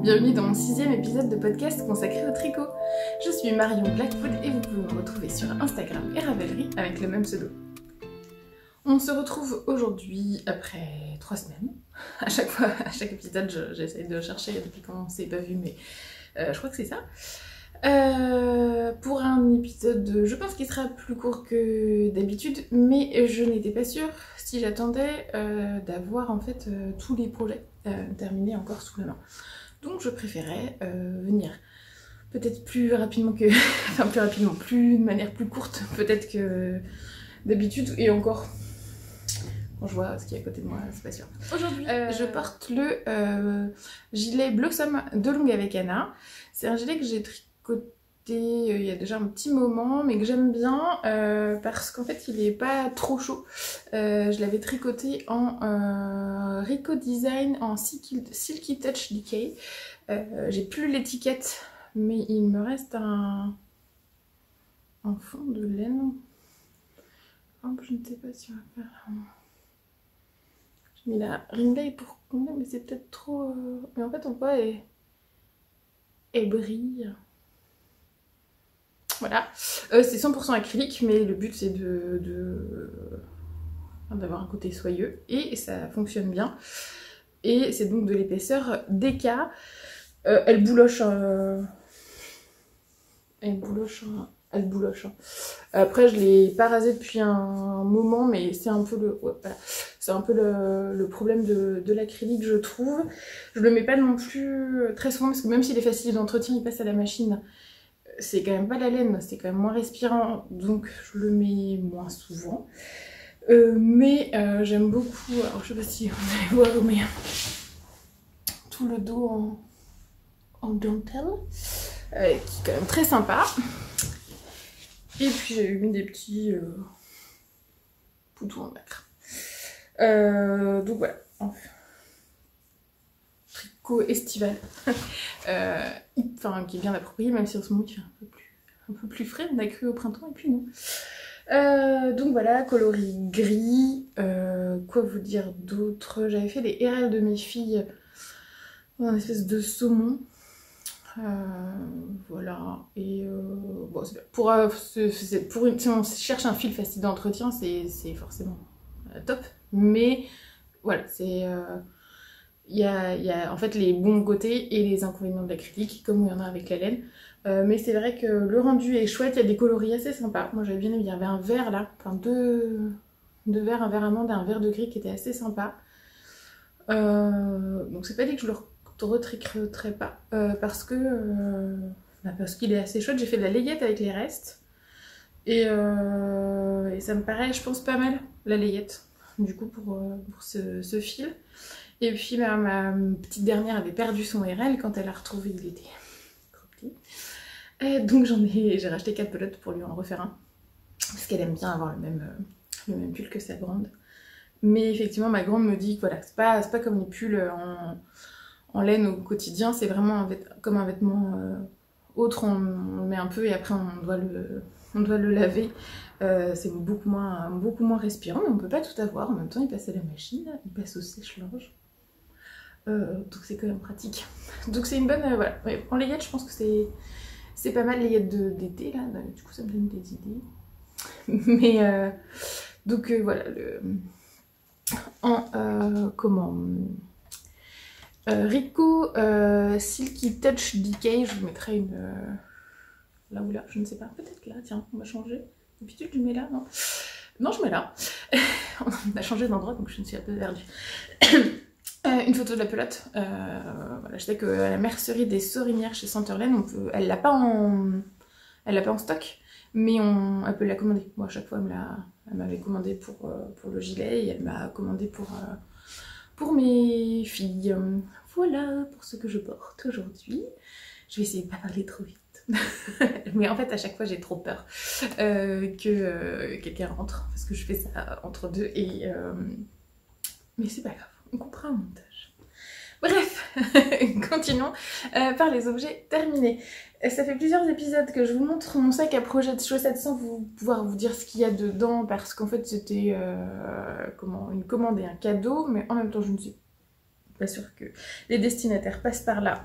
bienvenue dans mon 6e épisode de podcast consacré au tricot. Je suis Marion Blackwood et vous pouvez me retrouver sur Instagram et Ravelry avec le même pseudo. On se retrouve aujourd'hui après 3 semaines. À chaque épisode, j'essaie de chercher depuis quand on s'est pas vu, mais je crois que c'est ça. Pour un épisode, je pense qu'il sera plus court que d'habitude, mais je n'étais pas sûre si j'attendais d'avoir en fait tous les projets terminés encore sous la main. Donc je préférais venir peut-être plus rapidement que... enfin plus rapidement, de manière plus courte peut-être que d'habitude, et encore... Quand je vois ce qu'il y a à côté de moi, c'est pas sûr. Aujourd'hui, je porte le gilet Blossom de Longue avec Anna. C'est un gilet que j'ai tricoté il y a déjà un petit moment, mais que j'aime bien parce qu'en fait il est pas trop chaud. Je l'avais tricoté en Rico Design en Silky Touch Decay. J'ai plus l'étiquette, mais il me reste un fond de laine. Oh, je ne sais pas si on va faire... J'ai mis la ringley pour combler, mais c'est peut-être trop... Mais en fait on voit elle brille. Voilà, c'est 100% acrylique, mais le but c'est d'avoir un côté soyeux, et ça fonctionne bien. Et c'est donc de l'épaisseur DK. Elle bouloche. Elle bouloche. Après, je l'ai pas rasée depuis un moment, mais c'est un peu le problème de l'acrylique, je trouve. Je le mets pas non plus très souvent, parce que même s'il est facile d'entretien, il passe à la machine. C'est quand même pas la laine, c'est quand même moins respirant, donc je le mets moins souvent. Mais j'aime beaucoup, alors je sais pas si vous allez voir, mais tout le dos en dentelle, qui est quand même très sympa. Et puis j'ai mis des petits boutons en nacre. Donc voilà, tricot estival, qui est bien approprié, même si en ce moment il fait un peu plus frais, on a cru au printemps et puis non. Donc voilà, coloris gris. Quoi vous dire d'autre? J'avais fait les RL de mes filles en espèce de saumon. Voilà, et bon, si on cherche un fil facile d'entretien, c'est forcément top, mais voilà, c'est il y a en fait les bons côtés et les inconvénients de l'acrylique, comme il y en a avec la laine. Mais c'est vrai que le rendu est chouette, il y a des coloris assez sympas. Moi j'avais bien aimé, il y avait un vert là, enfin deux verts, un vert amande et un vert de gris qui était assez sympa. Donc c'est pas dit que je le retricoterai pas, parce qu'il est assez chouette. J'ai fait de la layette avec les restes, et ça me paraît, je pense, pas mal la layette, du coup pour ce fil. Et puis ma petite dernière avait perdu son RL, quand elle a retrouvé il était trop petit. Et donc j'ai racheté 4 pelotes pour lui en refaire un, parce qu'elle aime bien avoir le même pull que sa grande. Mais effectivement ma grande me dit que voilà, c'est pas comme les pulls en laine au quotidien, c'est vraiment comme un vêtement autre, on le met un peu et après on doit le laver. C'est beaucoup moins respirant, mais on peut pas tout avoir. En même temps il passe à la machine, il passe au sèche-linge. Donc c'est quand même pratique. Donc c'est une bonne... voilà. Ouais, en layette, je pense que c'est pas mal, layette d'été, là. Du coup ça me donne des idées. Mais donc voilà, Rico Silky Touch Decay, je vous mettrai une... là ou là, je ne sais pas. Peut-être là, tiens, on va changer. D'habitude je mets là, non? Non, je mets là. On a changé d'endroit, donc je me suis un peu perdue. Une photo de la pelote. Voilà, je sais que à la mercerie des Sorinières chez Centerlaine, elle l'a pas en stock, mais elle peut la commander. Moi, à chaque fois, elle m'avait commandé pour le gilet, et elle m'a commandé pour mes filles. Voilà pour ce que je porte aujourd'hui. Je vais essayer de pas parler trop vite. Mais en fait, à chaque fois, j'ai trop peur que quelqu'un rentre, parce que je fais ça entre deux, mais c'est pas grave. On coupera un montage. Bref, continuons par les objets terminés. Ça fait plusieurs épisodes que je vous montre mon sac à projet de chaussettes sans pouvoir vous dire ce qu'il y a dedans, parce qu'en fait c'était une commande et un cadeau, mais en même temps je ne suis pas sûre que les destinataires passent par là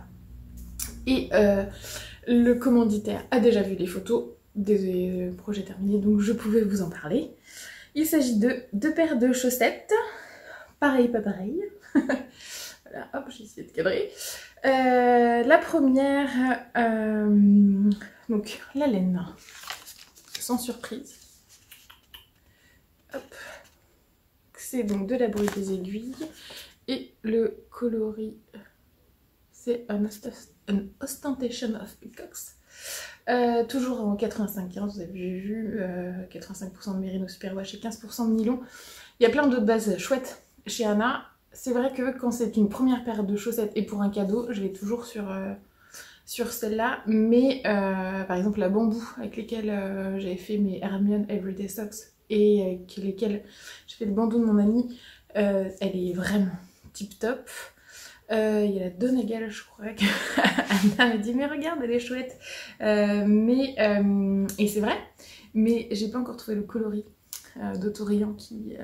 Et le commanditaire a déjà vu les photos des projets terminés, donc je pouvais vous en parler. Il s'agit de 2 paires de chaussettes, pareil pas pareil. Voilà, hop, j'ai essayé de cadrer. La première, donc la laine, sans surprise. Hop. C'est donc de la bruit des aiguilles. Et le coloris, c'est un Ostentation of Peacocks. Toujours en 85-15, vous avez vu, 85% de Merino Superwash et 15% de nylon. Il y a plein d'autres bases chouettes chez Anna. C'est vrai que quand c'est une première paire de chaussettes et pour un cadeau, je vais toujours sur celle-là. Mais par exemple la bambou avec lesquelles j'avais fait mes Hermione Everyday Socks et avec lesquelles j'ai fait le bandeau de mon amie, elle est vraiment tip top. Il y a la Donegal, je crois, que Anna m'a dit mais regarde, elle est chouette. Et c'est vrai, mais j'ai pas encore trouvé le coloris d'Autorient qui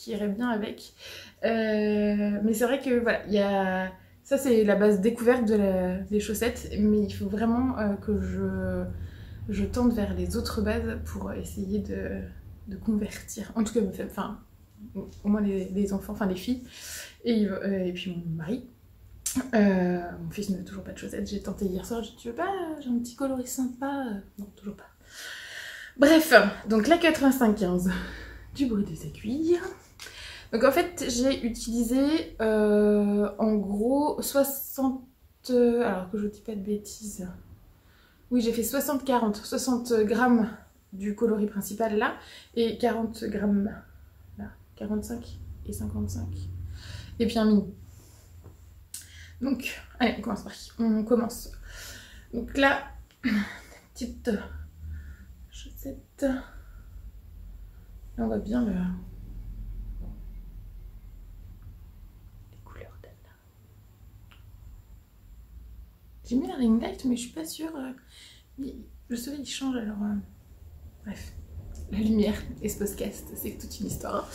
irait bien avec. Mais c'est vrai que voilà, il y a... ça c'est la base découverte des chaussettes, mais il faut vraiment que je tente vers les autres bases pour essayer de convertir, en tout cas enfin au moins les enfants, enfin les filles, et puis mon mari. Mon fils n'a toujours pas de chaussettes, j'ai tenté hier soir, j'ai dit tu veux pas, j'ai un petit coloris sympa, non toujours pas. Bref, donc la 85-15, du bruit des aiguilles. Donc en fait j'ai utilisé en gros 60, alors que je dis pas de bêtises, oui j'ai fait 60-40, 60 grammes du coloris principal là, et 40 grammes là, 45 et 55, et puis un mini. Donc, allez, on commence par qui? On commence. Donc là, petite chaussette. Là, on voit bien les couleurs d'elle. J'ai mis la ring light, mais je suis pas sûre. Le soleil il change alors. Bref. La lumière et ce podcast, c'est toute une histoire.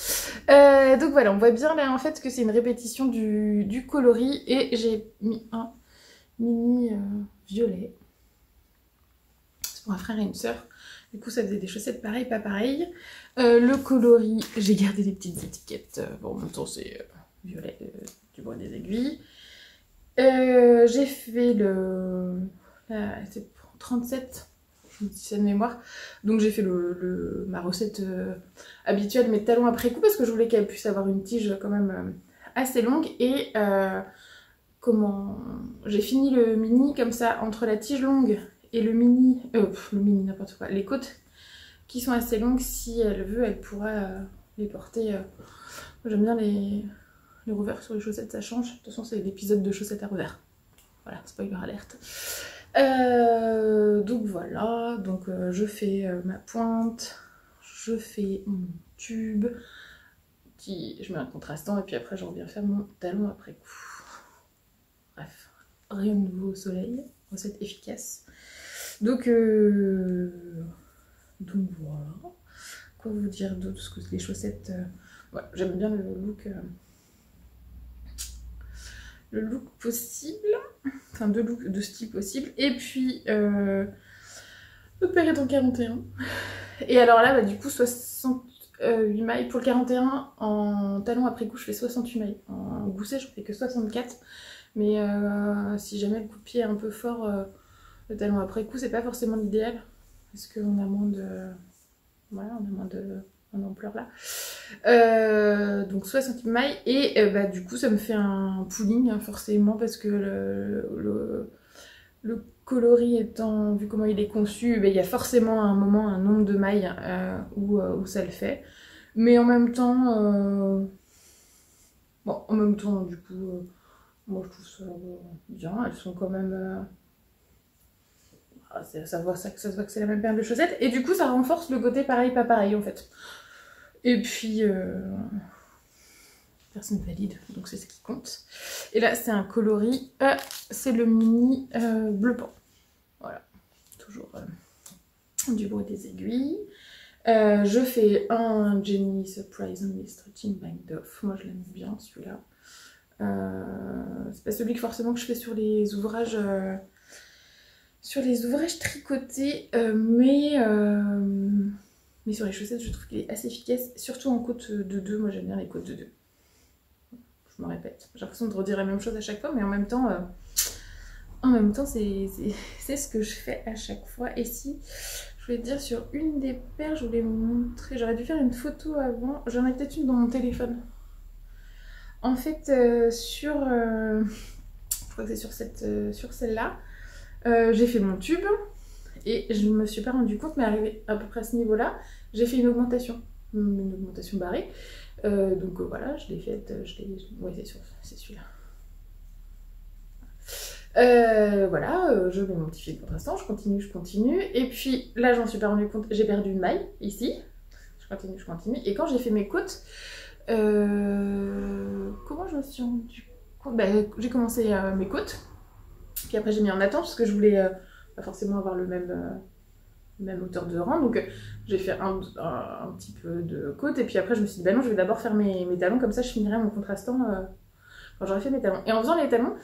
Donc voilà, on voit bien là en fait que c'est une répétition du coloris et j'ai mis un mini violet. C'est pour un frère et une sœur. Du coup ça faisait des chaussettes pareilles, pas pareilles. Le coloris, j'ai gardé des petites étiquettes. Bon, en même temps c'est violet du bois des aiguilles. J'ai fait c'est 37. Je me dis ça de mémoire. Donc j'ai fait ma recette habituelle, mais talons après coup, parce que je voulais qu'elle puisse avoir une tige quand même assez longue. Et j'ai fini le mini comme ça, entre la tige longue et le mini n'importe quoi, les côtes qui sont assez longues, si elle veut, elle pourra les porter. J'aime bien les revers sur les chaussettes, ça change. De toute façon, c'est l'épisode de chaussettes à revers. Voilà, spoiler alerte. Donc voilà, donc je fais ma pointe, je fais mon tube, je mets un contrastant et puis après je reviens faire mon talon après coup. Bref, rien de nouveau au soleil, recette efficace. Donc voilà, quoi vous dire d'autre, parce que les chaussettes, ouais, j'aime bien le look possible, enfin de style possible, et puis le paire est en 41, et alors là bah, du coup 68 mailles pour le 41, en talon après coup je fais 68 mailles, en gousset je fais que 64, mais si jamais le coup de pied est un peu fort, le talon après coup c'est pas forcément l'idéal, parce qu'on a moins de... voilà, on a moins d'ampleur là. Donc 68 mailles et bah, du coup ça me fait un pooling hein, forcément, parce que le coloris étant, vu comment il est conçu, bah, il y a forcément à un moment un nombre de mailles où ça le fait, mais en même temps bon, en même temps du coup moi je trouve ça bien, elles sont quand même ça se voit que c'est la même paire de chaussettes, et du coup ça renforce le côté pareil pas pareil en fait. Et puis personne valide, donc c'est ce qui compte. Et là c'est un coloris, c'est le mini bleu pan. Voilà, toujours du bruit des aiguilles. Je fais un Jenny Surprisingly Stretching Bind Off, moi je l'aime bien celui-là. C'est pas celui que forcément que je fais sur les ouvrages sur les ouvrages tricotés, mais sur les chaussettes, je trouve qu'il est assez efficace, surtout en côte de 2. Moi, j'aime bien les côtes de 2. Je me répète. J'ai l'impression de redire la même chose à chaque fois, mais en même temps, c'est ce que je fais à chaque fois. Et si je voulais te dire sur une des paires, je voulais vous montrer. J'aurais dû faire une photo avant. J'en ai peut-être une dans mon téléphone. En fait, je crois que c'est sur celle-là, j'ai fait mon tube. Et je ne me suis pas rendu compte, mais arrivé à peu près à ce niveau-là, j'ai fait une augmentation barrée. Donc voilà, je l'ai faite, ouais, c'est celui-là. Voilà, je mets mon petit fil de contrastant, je continue. Et puis là, j'en suis pas rendu compte, j'ai perdu une maille, ici. Je continue. Et quand j'ai fait mes côtes, comment je me suis rendu compte? Bah, j'ai commencé mes côtes. Puis après, j'ai mis en attente parce que je voulais pas forcément avoir le même hauteur de rang. Donc j'ai fait un petit peu de côte. Et puis après, je me suis dit, bah non, je vais d'abord faire mes talons. Comme ça, je finirai mon contrastant quand j'aurai fait mes talons. Et en faisant les talons,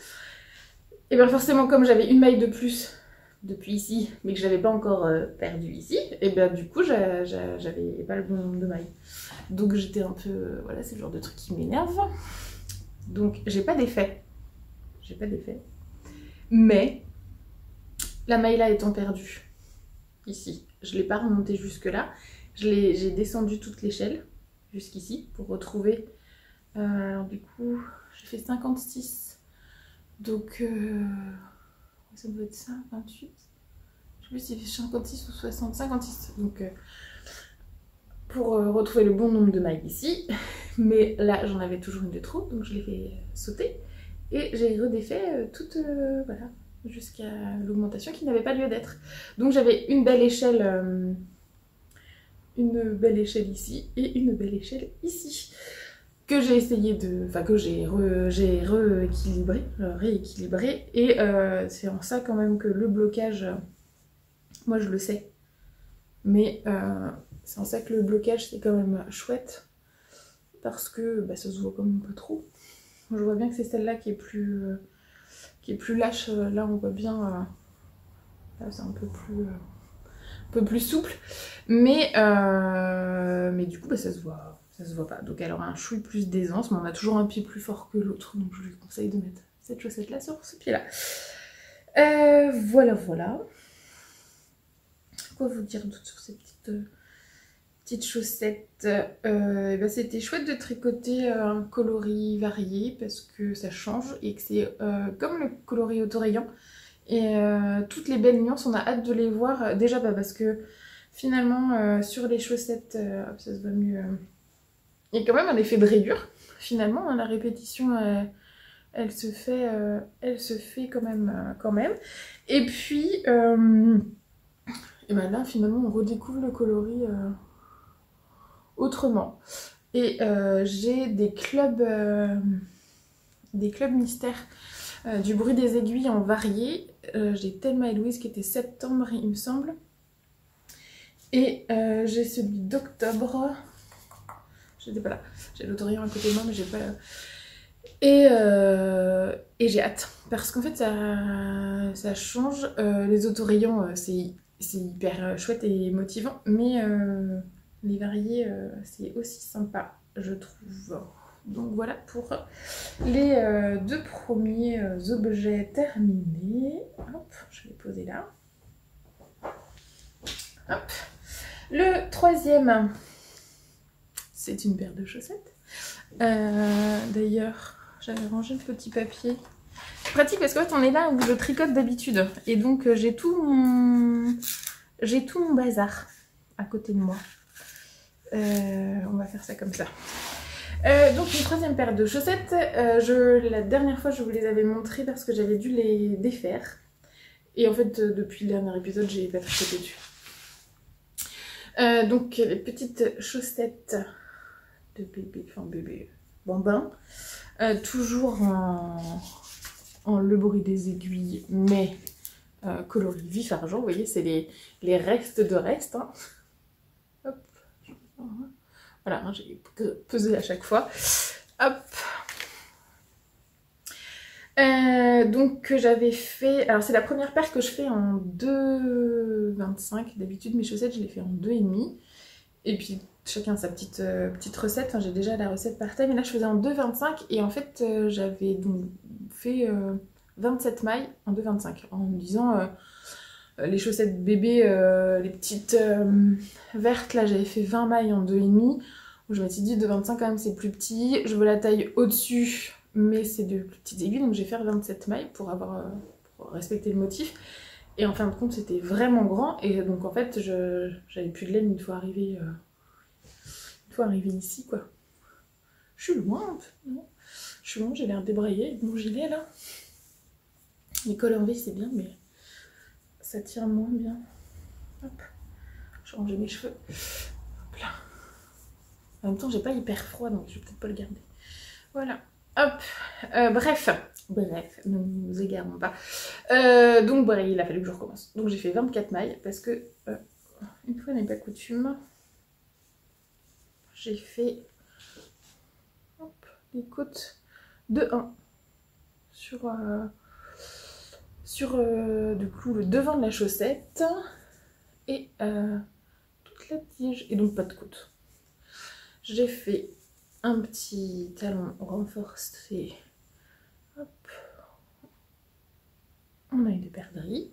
et bien forcément, comme j'avais une maille de plus depuis ici, mais que j'avais pas encore perdu ici, et bien du coup, j'avais pas le bon nombre de mailles. Donc j'étais un peu... voilà, c'est le genre de truc qui m'énerve. Donc j'ai pas d'effet. Mais la maille là étant perdue, ici, je l'ai pas remontée jusque là. J'ai descendu toute l'échelle jusqu'ici pour retrouver... alors du coup, j'ai fait 56. Donc, ça doit être ça, 28. Je sais plus si c'est 56 ou 60, 56. Donc, pour retrouver le bon nombre de mailles ici. Mais là, j'en avais toujours une de trop, donc je l'ai fait sauter. Et j'ai redéfait toute, voilà, jusqu'à l'augmentation qui n'avait pas lieu d'être. Donc, j'avais une belle échelle ici et une belle échelle ici. Que j'ai essayé de... Enfin, que j'ai rééquilibré. Et c'est en ça quand même que le blocage... moi, je le sais. Mais c'est en ça que le blocage, c'est quand même chouette. Parce que bah, ça se voit quand même pas trop. Je vois bien que c'est celle-là qui est plus lâche. Là, on voit bien... là, c'est un peu plus souple. Mais du coup, bah, ça se voit pas. Donc elle aura un chouille plus d'aisance, mais on a toujours un pied plus fort que l'autre. Donc je lui conseille de mettre cette chaussette-là sur ce pied-là. Voilà. Quoi vous dire d'autre sur ces petites chaussettes? Ben c'était chouette de tricoter un coloris varié parce que ça change et que c'est comme le coloris autorayon. Et toutes les belles nuances, on a hâte de les voir. Déjà parce que finalement sur les chaussettes, hop, ça se voit mieux... il y a quand même un effet de rayure, finalement, hein, la répétition, elle se fait quand même. Et puis, et ben là, finalement, on redécouvre le coloris autrement. Et j'ai des clubs mystères du bruit des aiguilles en varié. J'ai Thelma et Louise qui était septembre, il me semble. Et j'ai celui d'octobre. J'étais pas là. J'ai l'autorayon à côté de moi, mais j'ai pas... Et j'ai hâte. Parce qu'en fait, ça change. Les autorayons, c'est hyper chouette et motivant. Mais les variés, c'est aussi sympa, je trouve. Donc voilà pour les deux premiers objets terminés. Hop, je vais les poser là. Hop. Le troisième... c'est une paire de chaussettes. D'ailleurs, j'avais rangé le petit papier. Pratique parce qu'en fait, on est là où je tricote d'habitude. Et donc, j'ai tout mon bazar à côté de moi. On va faire ça comme ça. Donc, une troisième paire de chaussettes. La dernière fois, je vous les avais montrées parce que j'avais dû les défaire. Et en fait, depuis le dernier épisode, j'ai pas tricoté dessus. Donc, les petites chaussettes... de bébé bambin, toujours en le bruit des aiguilles, mais coloris vif argent. Vous voyez, c'est les restes de restes. Hein. Hop. Voilà, hein, j'ai pesé à chaque fois. Hop. Donc que j'avais fait... Alors c'est la première paire que je fais en 2,25. D'habitude mes chaussettes je les fais en 2,5. Et puis chacun sa petite recette. Enfin j'ai déjà la recette par taille. Mais là je faisais en 2,25. Et en fait j'avais donc fait 27 mailles en 2,25. En me disant les chaussettes bébé, les petites vertes là j'avais fait 20 mailles en 2,5. Je m'étais dit 2,25 quand même c'est plus petit. Je veux la taille au-dessus. Mais c'est de plus petites aiguilles, donc je vais faire 27 mailles pour respecter le motif. Et en fin de compte, c'était vraiment grand. Et donc en fait, j'avais plus de laine une fois arrivée ici, quoi. Je suis loin un peu, non? Je suis loin, j'ai l'air débraillée avec mon gilet là. Les cols en V, c'est bien, mais ça tire moins bien. Hop, je range mes cheveux. Hop là. En même temps, j'ai pas hyper froid, donc je vais peut-être pas le garder. Voilà. Hop, bref, ne nous égarons pas. Donc bon, il a fallu que je recommence. Donc j'ai fait 24 mailles parce que, une fois n'est pas coutume, j'ai fait les côtes de 1 sur du coup le devant de la chaussette et toute la tige et donc pas de côte. J'ai fait un petit talon renforcé. Hop. On a une perdrix.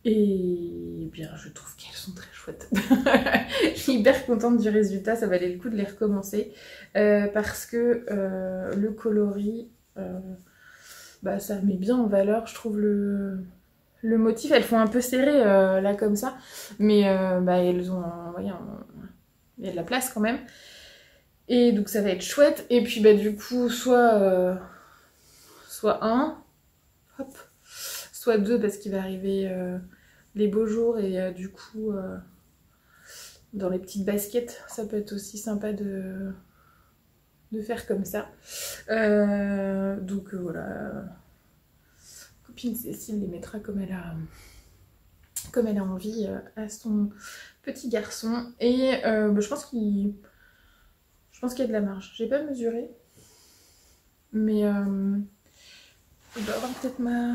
Et bien, je trouve qu'elles sont très chouettes. Je suis hyper contente du résultat, ça valait le coup de les recommencer. Parce que le coloris, bah, ça met bien en valeur, je trouve, le motif. Elles font un peu serrées là comme ça, mais bah, elles ont, voyez, il y a de la place quand même. Et donc ça va être chouette. Et puis bah du coup soit un, hop, soit 2 parce qu'il va arriver les beaux jours et du coup dans les petites baskets ça peut être aussi sympa de faire comme ça. Donc voilà, copine Cécile les mettra comme elle a envie à son petit garçon. Et bah, je pense qu'il y a de la marge. J'ai pas mesuré, mais je dois avoir peut-être ma...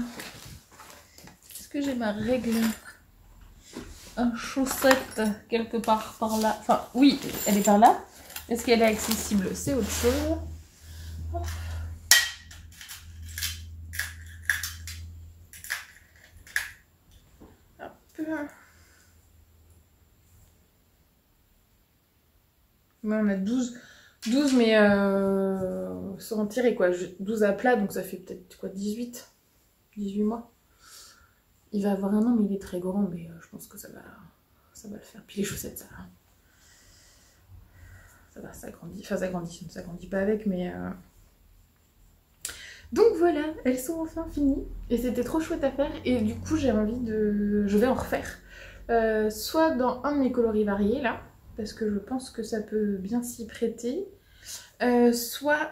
Est-ce que j'ai ma règle en chaussette quelque part par là? Enfin, oui, elle est par là. Est-ce qu'elle est accessible? C'est autre chose. Hop. Hop. Ouais, on a 12 mais sans en tirer quoi. 12 à plat, donc ça fait peut-être quoi, 18 mois. Il va avoir 1 an, mais il est très grand, mais je pense que ça va le faire. Puis les chaussettes, ça grandit. Enfin, ça grandit pas avec, mais... Donc voilà, elles sont enfin finies. Et c'était trop chouette à faire. Et du coup, j'ai envie de... Je vais en refaire. Soit dans un de mes coloris variés, là, parce que je pense que ça peut bien s'y prêter. Soit...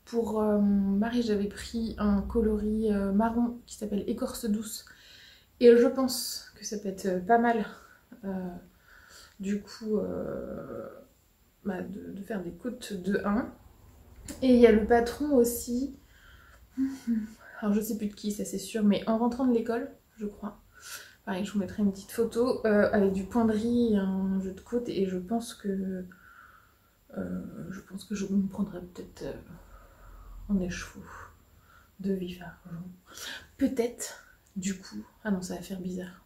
pour mon mari, j'avais pris un coloris marron qui s'appelle Écorce douce. Et je pense que ça peut être pas mal, du coup, bah, de faire des côtes de 1. Et il y a le patron aussi. Alors je sais plus de qui, ça c'est sûr, mais en rentrant de l'école, je crois. Pareil, je vous mettrai une petite photo avec du point de riz et un jeu de côte. Et je pense que je me prendrai peut-être en écheveau de vif argent. Peut-être, du coup... Ah non, ça va faire bizarre.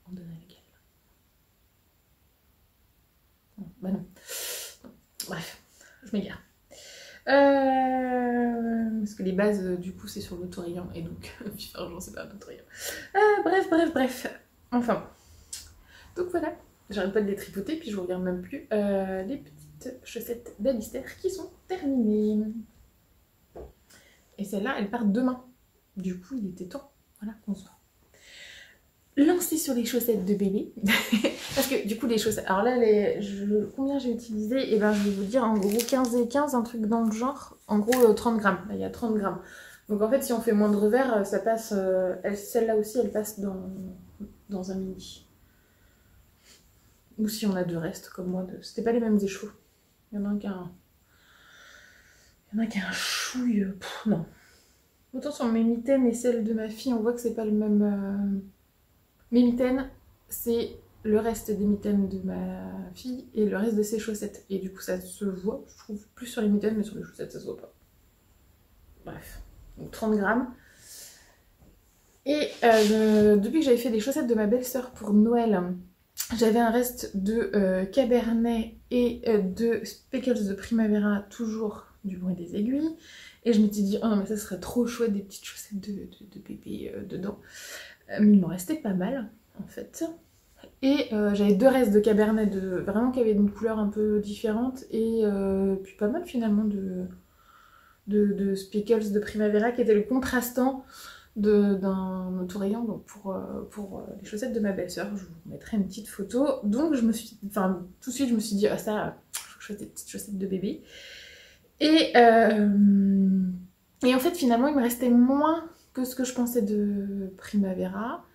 On donne à laquelle? Non, bah non. Bref, je m'égare. Parce que les bases, du coup, c'est sur l'autorayant. Et donc, vif argent, c'est pas un autorayant. Bref. Enfin. Donc voilà. J'arrête pas de les tripoter, puis je regarde même plus les petites chaussettes d'Alistair qui sont terminées. Et celle-là, elle part demain. Du coup, il était temps. Voilà, qu'on soit lancé sur les chaussettes de bébé. Parce que du coup, les chaussettes... Alors là, combien j'ai utilisé? Et ben, je vais vous dire, en gros, 15 et 15, un truc dans le genre. En gros, 30 grammes. Là, il y a 30 grammes. Donc en fait, si on fait moins de revers, ça passe... Celle-là aussi, elle passe dans un mini. Ou si on a 2 restes, comme moi. C'était pas les mêmes écheveaux. Il y en a un qui a Il y en a qui a un chouille, non. Autant sur mes mitaines et celles de ma fille, on voit que c'est pas le même... Mes mitaines, c'est le reste des mitaines de ma fille et le reste de ses chaussettes. Et du coup ça se voit, je trouve, plus sur les mitaines, mais sur les chaussettes ça se voit pas. Bref, donc 30 grammes. Et depuis que j'avais fait des chaussettes de ma belle-sœur pour Noël, j'avais un reste de Cabernet et de Speckles de Primavera, toujours du bruit des aiguilles. Et je m'étais dit, oh non mais ça serait trop chouette, des petites chaussettes de bébé dedans. Mais il m'en restait pas mal en fait. Et j'avais 2 restes de Cabernet vraiment qui avaient une couleur un peu différente. Et puis pas mal finalement de Speckles de Primavera qui était le contrastant d'un autorayon, donc pour les chaussettes de ma belle-sœur. Je vous mettrai une petite photo. Donc je me suis, enfin tout de suite je me suis dit, ah ça, faut que je fasse des petites chaussettes de bébé. Et en fait finalement il me restait moins que ce que je pensais de Primavera.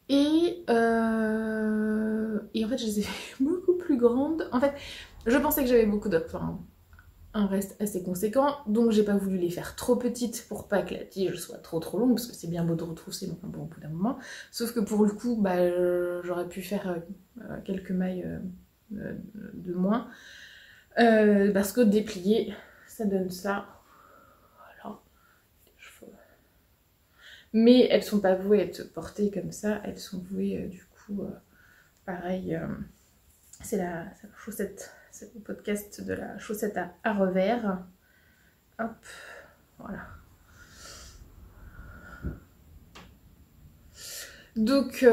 Et en fait je les ai fait beaucoup plus grandes. En fait je pensais que j'avais beaucoup d'autres, enfin, un reste assez conséquent, donc j'ai pas voulu les faire trop petites pour pas que la tige soit trop longue, parce que c'est bien beau de retrousser, donc bon, au bout d'un moment. Sauf que pour le coup, bah, j'aurais pu faire quelques mailles de moins, parce que déplier, ça donne ça. Voilà. Mais elles sont pas vouées à être portées comme ça, elles sont vouées du coup, pareil, c'est la chaussette. C'est le podcast de la chaussette à revers. Hop, voilà. Donc,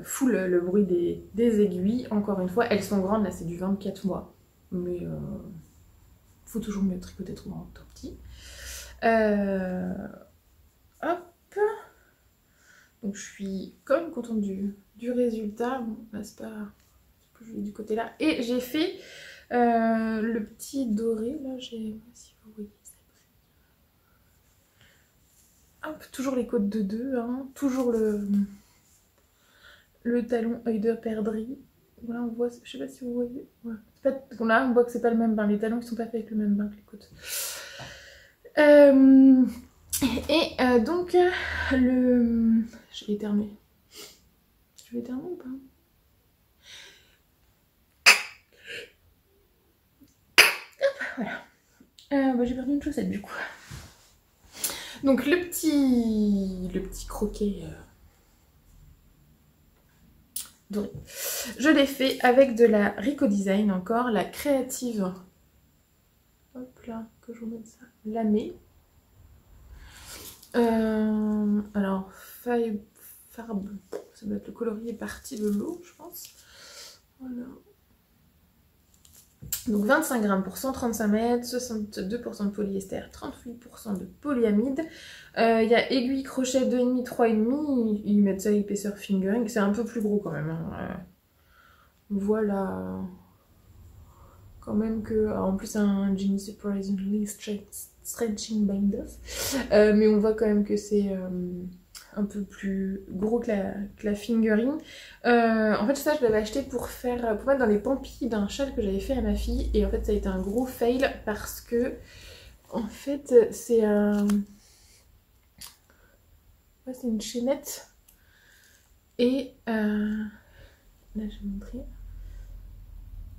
full le bruit des aiguilles. Encore une fois, elles sont grandes, là c'est du 24 mois. Mais faut toujours mieux tricoter trop grand que trop petit. Hop. Donc je suis quand même contente du résultat. Bon, là c'est pas... du côté là, et j'ai fait le petit doré là, j'ai, si vous voyez ça, hop, toujours les côtes de 2, hein, toujours le talon œil de perdrix. Voilà, on voit, je sais pas si vous voyez, ouais. Pas, là on voit que c'est pas le même bain, les talons ils sont pas faits avec le même bain que les côtes. Donc je vais éternuer. Je vais éternuer ou pas? Voilà. Bah, j'ai perdu une chaussette du coup. Donc le petit croquet doré. Je l'ai fait avec de la Rico Design encore, la créative. Hop là, que je vous mette ça. Lamé. Alors, farbe, ça doit être le coloris parti de l'eau, je pense. Voilà. Donc 25 grammes pour 135 mètres, 62% de polyester, 38% de polyamide. Il y a aiguille, crochet 2,5, 3,5. Ils mettent ça à épaisseur fingering. C'est un peu plus gros quand même. Hein. Voilà. Quand même que... En plus, un Ginny Surprisingly Stretching Binders. Mais on voit quand même que c'est... un peu plus gros que la fingering. En fait ça je l'avais acheté pour mettre dans les pampilles d'un châle que j'avais fait à ma fille, et en fait ça a été un gros fail parce que en fait c'est un... ouais, c'est une chaînette et là je vais montrer,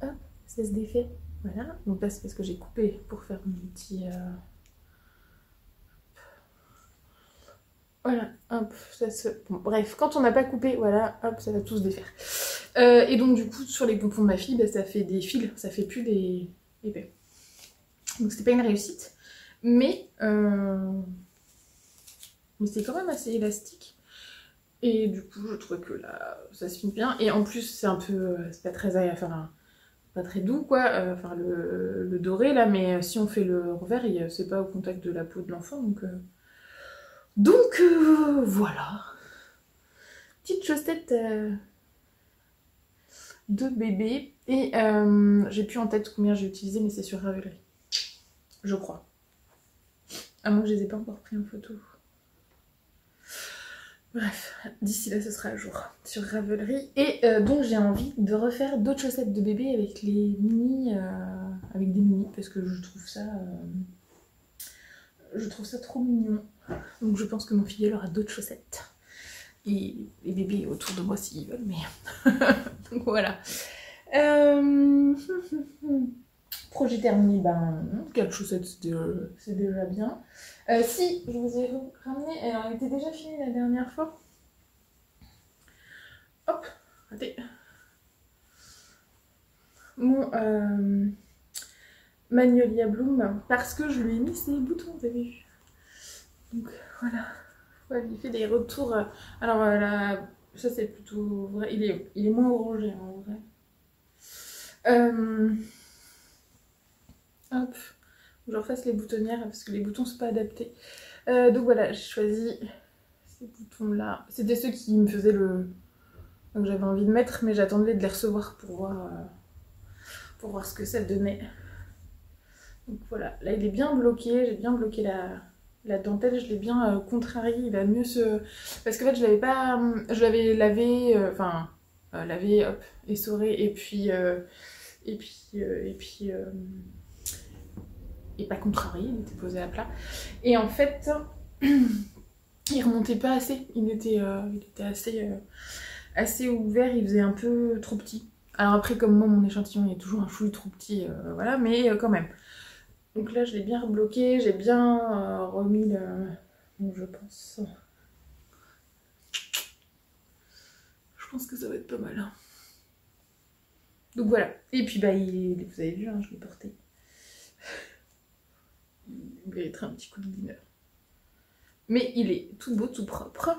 hop, ça se défait, voilà, donc là c'est parce que j'ai coupé pour faire mon petit... Voilà, hop, ça se... Bon, bref, quand on n'a pas coupé, voilà, hop, ça va tout se défaire. Et donc du coup, sur les pompons de ma fille, bah, ça fait des fils, ça fait plus des épais. Donc c'était pas une réussite, mais c'est quand même assez élastique. Et du coup, je trouve que là, ça se finit bien. Et en plus, c'est un peu... c'est pas très agréable, enfin, pas très doux, quoi, enfin, le doré, là, mais si on fait le revers, c'est pas au contact de la peau de l'enfant, donc voilà, petite chaussette de bébé. Et j'ai plus en tête combien j'ai utilisé, mais c'est sur Ravelry, je crois. À moins que je les ai pas encore pris en photo. Bref, d'ici là ce sera à jour sur Ravelry. Et donc j'ai envie de refaire d'autres chaussettes de bébé avec les mini avec des mini parce que je trouve ça trop mignon. Donc je pense que mon filleul aura d'autres chaussettes. Et les bébés autour de moi s'ils veulent, mais... Donc voilà. Projet terminé, ben 4 chaussettes c'est déjà bien. Si, je vous ai ramené, elle était déjà finie la dernière fois. Hop, regardez. Mon Magnolia Bloom, parce que je lui ai mis ses boutons, vous avez vu. Donc voilà. Ouais, il fait des retours. Alors là, ça c'est plutôt vrai. Il est moins orangé hein, en vrai. Hop, je refasse les boutonnières parce que les boutons sont pas adaptés. Donc voilà, j'ai choisi ces boutons là. C'était ceux qui me faisaient le... Donc j'avais envie de mettre, mais j'attendais de les recevoir pour voir ce que ça donnait. Donc voilà, là il est bien bloqué, j'ai bien bloqué la dentelle, je l'ai bien contrarié, il va mieux se... Parce qu'en fait je l'avais pas... Je l'avais lavé, lavé, hop, essoré, et pas contrarié, il était posé à plat. Et en fait, il remontait pas assez, il était assez ouvert, il faisait un peu trop petit. Alors après, comme moi, mon échantillon est toujours un chouï trop petit, voilà, mais quand même. Donc là, je l'ai bien rebloqué, j'ai bien remis le... Bon, je pense que ça va être pas mal. Hein. Donc voilà. Et puis, bah, vous avez vu, hein, je l'ai porté. Il mériterait un petit coup de bonheur. Mais il est tout beau, tout propre.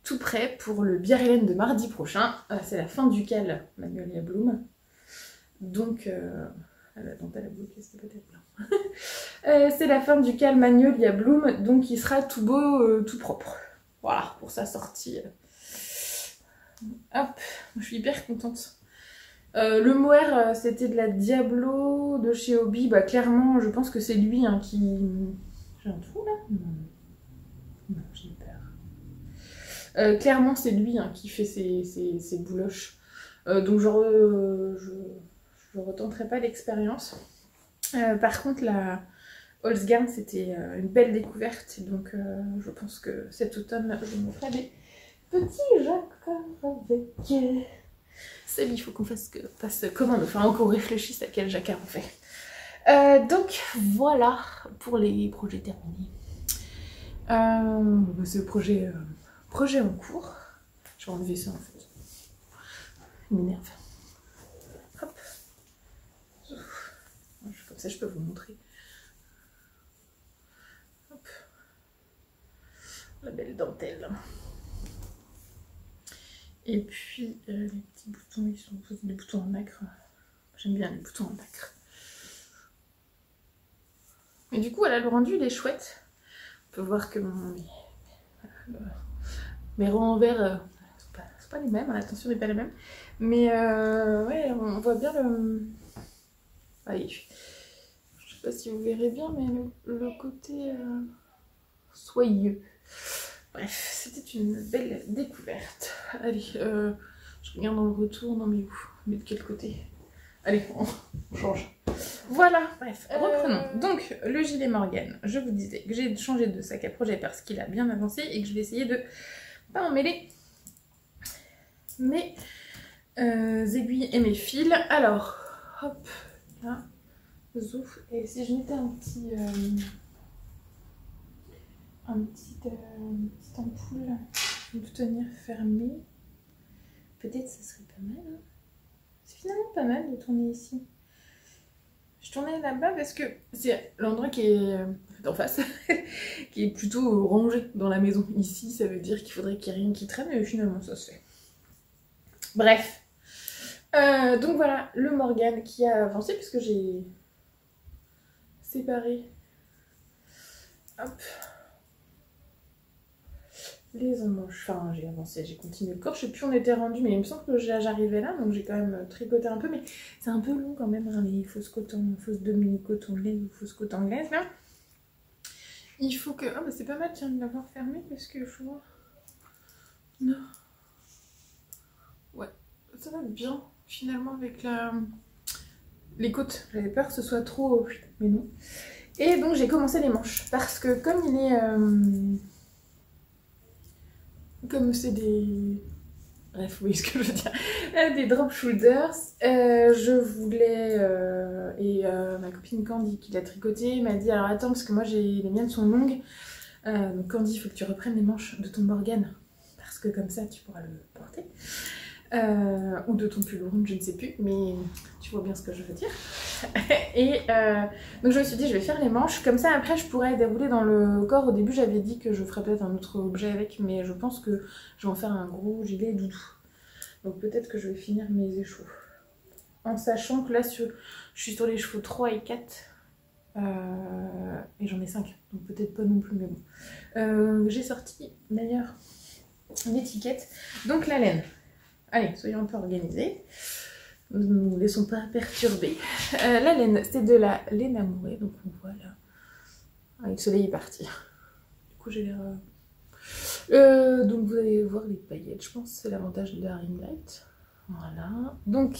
Tout prêt pour le Bière Hélène de mardi prochain. C'est la fin du cal Magnolia Bloom. Donc... la dentelle a bloqué, c'était pas terrible. C'est la fin du cal Magnolia Bloom, donc il sera tout beau, tout propre. Voilà, pour sa sortie. Hop, je suis hyper contente. Le mohair, c'était de la Diablo de chez Hobby. Bah clairement, je pense que c'est lui hein, qui... J'ai un trou là? Non, j'ai peur. Clairement, c'est lui hein, qui fait ses bouloches. Donc je retenterai pas l'expérience. Par contre, la Holzgarn, c'était une belle découverte. Donc, je pense que cet automne, je me ferai des petits jacquards avec. C'est lui, il faut qu'on passe commande. Enfin, qu'on réfléchisse à quel jacquard on fait. Donc, voilà pour les projets terminés. C'est le projet en cours. Je vais enlever ça en fait. Il m'énerve. Hop. Comme ça, je peux vous montrer. Hop. La belle dentelle. Et puis, les petits boutons, ils sont des boutons en nacre. J'aime bien les boutons en nacre. Mais du coup, voilà, le rendu, il est chouette. On peut voir que mes rangs en verre, c'est pas les mêmes, hein, attention, n'est pas les mêmes. Mais ouais, on voit bien le... Allez, je sais pas si vous verrez bien, mais le côté soyeux. Bref, c'était une belle découverte. Allez, je regarde dans le retour, non mais où? Mais de quel côté? Allez, on change. Voilà, bref, reprenons. Donc, le gilet Morgan, je vous disais que j'ai changé de sac à projet parce qu'il a bien avancé et que je vais essayer de pas emmêler mes aiguilles et mes fils. Alors, hop, là, zouf. Et si je mettais une petite ampoule, une boutonnière fermée, peut-être ça serait pas mal. Hein. C'est finalement pas mal de tourner ici. Je tournais là-bas parce que c'est l'endroit qui est en face, qui est plutôt rangé dans la maison. Ici, ça veut dire qu'il faudrait qu'il n'y ait rien qui traîne, mais finalement, ça se fait. Bref. Donc voilà, le Morgan qui a avancé, puisque j'ai séparé hop, les emmanches. Enfin, j'ai avancé, j'ai continué le corps. Je sais plus où on était rendu, mais il me semble que j'arrivais là, donc j'ai quand même tricoté un peu, mais c'est un peu long quand même, hein, les fausses demi-coton laine ou fausses coton anglaise là. Il faut que... Ah bah c'est pas mal, tiens, de l'avoir fermé, parce que faut voir... Non. Ouais, ça va bien, finalement, avec la... les côtes. J'avais peur que ce soit trop... mais non. Et donc j'ai commencé les manches. Parce que comme il est... comme c'est des... Bref, vous voyez ce que je veux dire. Des drop shoulders. Je voulais... et ma copine Candy qui l'a tricoté m'a dit alors attends parce que moi les miennes sont longues. Donc Candy, il faut que tu reprennes les manches de ton Morgane. Parce que comme ça tu pourras le porter. Ou de ton pull round, je ne sais plus. Mais tu vois bien ce que je veux dire. Et donc je me suis dit je vais faire les manches. Comme ça après je pourrais dérouler dans le corps. Au début j'avais dit que je ferais peut-être un autre objet avec. Mais je pense que je vais en faire un gros gilet doudou. Donc peut-être que je vais finir mes échos. En sachant que là, je suis sur les chevaux 3 et 4. Et j'en ai 5. Donc peut-être pas non plus, mais bon. J'ai sorti d'ailleurs une étiquette. Donc la laine. Allez, soyons un peu organisés. Ne nous laissons pas perturber. La laine, c'est de la laine amourée. Donc on voit là. Ah, le soleil est parti. Du coup, j'ai l'air... donc vous allez voir les paillettes, je pense c'est l'avantage de la ring light. Voilà. Donc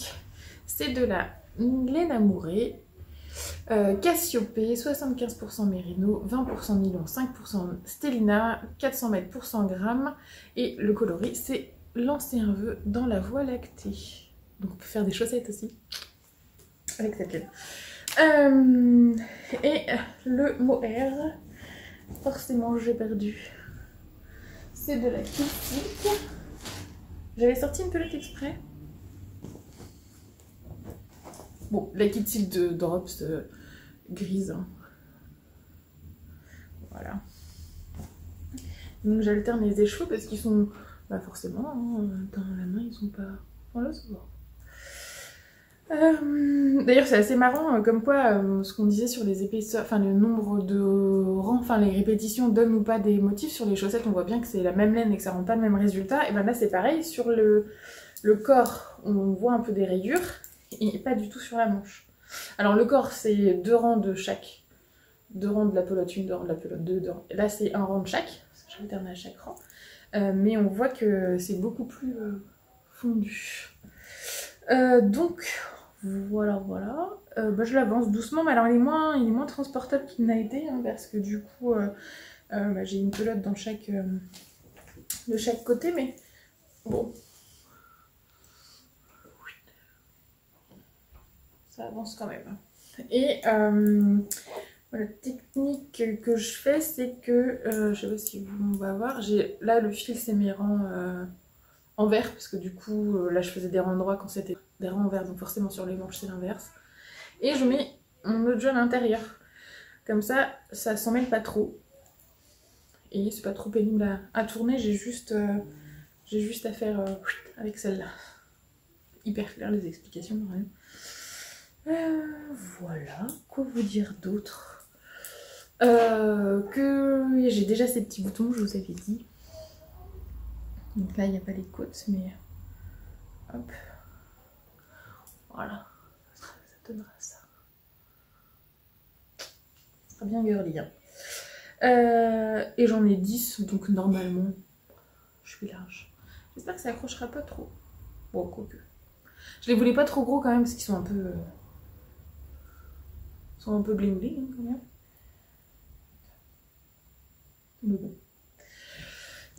c'est de la laine amourée, Cassiopée, 75% mérino, 20% nylon, 5% stélina, 400 mètres pour 100 grammes. Et le coloris c'est lancer un vœu dans la voie lactée. Donc on peut faire des chaussettes aussi avec cette laine. Et le mohair, forcément j'ai perdu. C'est de la Kid Silk. J'avais sorti une pelote exprès. Bon, la Kid Silk de Drops grise. Hein. Voilà. Donc j'alterne les échos parce qu'ils sont... Bah forcément, hein, dans la main, ils sont pas... Voilà, ça va. D'ailleurs c'est assez marrant comme quoi ce qu'on disait sur les épaisseurs, enfin le nombre de rangs, enfin les répétitions donnent ou pas des motifs. Sur les chaussettes on voit bien que c'est la même laine et que ça rend pas le même résultat. Et ben là c'est pareil, sur le corps on voit un peu des rayures et pas du tout sur la manche. Alors le corps c'est 2 rangs de chaque, 2 rangs de la pelote, 2 rangs de la pelote, 2 rangs. Là c'est 1 rang de chaque, j'alterne à chaque rang. Mais on voit que c'est beaucoup plus fondu. Donc voilà, voilà. Bah, je l'avance doucement, mais alors il est moins transportable qu'il n'a été, hein, parce que du coup, bah, j'ai une pelote dans de chaque côté, mais bon. Ça avance quand même. Et la technique que je fais, c'est que, je sais pas si on va voir, là le fil c'est mes rangs en vert, parce que du coup, là je faisais des rangs droits quand c'était des rangs en vert, donc forcément sur les manches c'est l'inverse. Et je mets mon autre jeu à l'intérieur. Comme ça, ça s'en mêle pas trop. Et c'est pas trop pénible à tourner, j'ai juste à faire avec celle-là. Hyper clair les explications, rien. Voilà, quoi vous dire d'autre que j'ai déjà ces petits boutons, je vous avais dit. Donc là, il n'y a pas les côtes, mais hop. Voilà, ça donnera ça. Ça sera bien girly. Hein. Et j'en ai 10, donc normalement, je suis large. J'espère que ça accrochera pas trop. Bon, quoique. Je les voulais pas trop gros quand même, parce qu'ils sont un peu bling bling hein, quand même. Mais bon.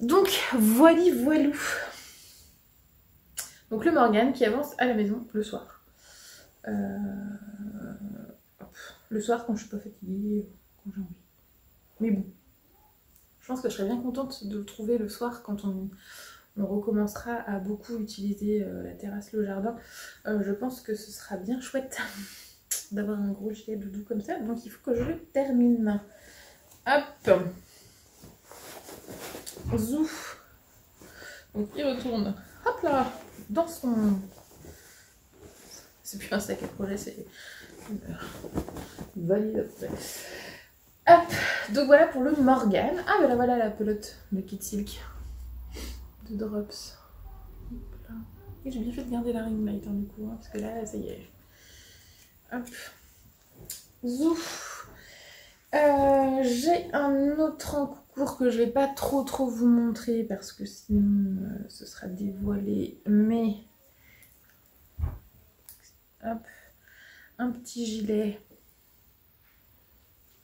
Donc, voilou. Donc le Morgane qui avance à la maison le soir. Le soir quand je suis pas fatiguée, quand j'ai envie. Mais bon. Je pense que je serais bien contente de le trouver le soir quand on recommencera à beaucoup utiliser la terrasse, le jardin. Je pense que ce sera bien chouette d'avoir un gros gilet doudou comme ça. Donc il faut que je le termine. Hop. Zouf. Donc il retourne, hop là, dans son... C'est plus un sac à projet, c'est une valise après. Hop, donc voilà pour le Morgane. Ah ben là voilà la pelote de Kid Silk de Drops. Hop là. Et j'ai bien fait de garder la ring light hein, du coup, hein, parce que là ça y est. Hop. Zouf. J'ai un autre en cours que je vais pas trop vous montrer parce que sinon ce sera dévoilé, mais hop, un petit gilet.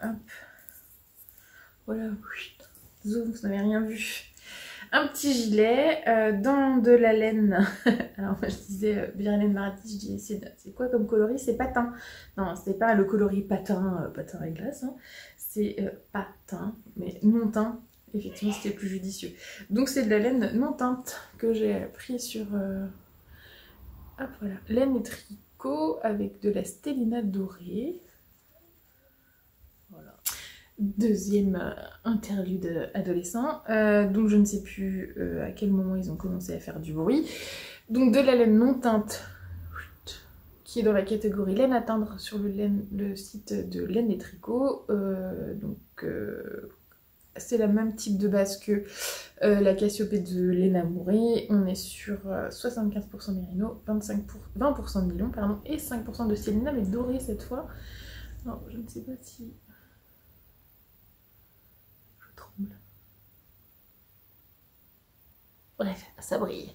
Hop. Voilà. Zoom, vous n'avez rien vu. Un petit gilet dans de la laine. Alors moi je disais Virlaine Marati, je dis c'est quoi comme coloris? C'est patin. Non, c'est pas le coloris patin, patin avec glace. Hein. C'est patin, mais non teint. Effectivement, c'était plus judicieux. Donc c'est de la laine non teinte que j'ai pris sur... Hop, voilà. Laine et tricot avec de la stellina dorée. Voilà. Deuxième interlude adolescent. Donc je ne sais plus à quel moment ils ont commencé à faire du bruit. Donc de la laine non teinte qui est dans la catégorie laine à teindre sur le site de Laine et Tricot. C'est le même type de base que la Cassiopée de Léna Mouret. On est sur 75% mérino, 20% de nylon pardon, et 5% de stellina, mais doré cette fois. Non, je ne sais pas si... Je tremble. Bref, ça brille.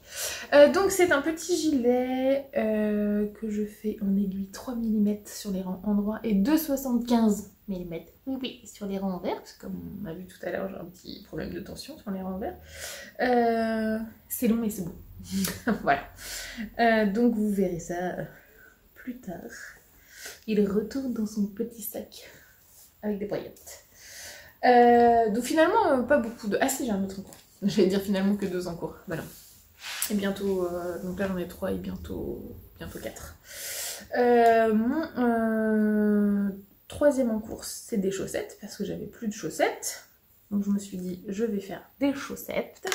Donc c'est un petit gilet que je fais en aiguille 3 mm sur les rangs endroits et 2,75 mm oui, sur les rangs envers, parce que comme on a vu tout à l'heure, j'ai un petit problème de tension sur les rangs envers. C'est long mais c'est beau. Voilà. Donc vous verrez ça plus tard. Il retourne dans son petit sac avec des paillettes. Donc finalement, pas beaucoup de... Ah si, j'ai un autre cours. J'allais dire finalement que 2 en cours. Bah non. Et bientôt... donc là j'en ai 3 et bientôt 4. Mon troisième en course, c'est des chaussettes, parce que j'avais plus de chaussettes. Donc je me suis dit, je vais faire des chaussettes.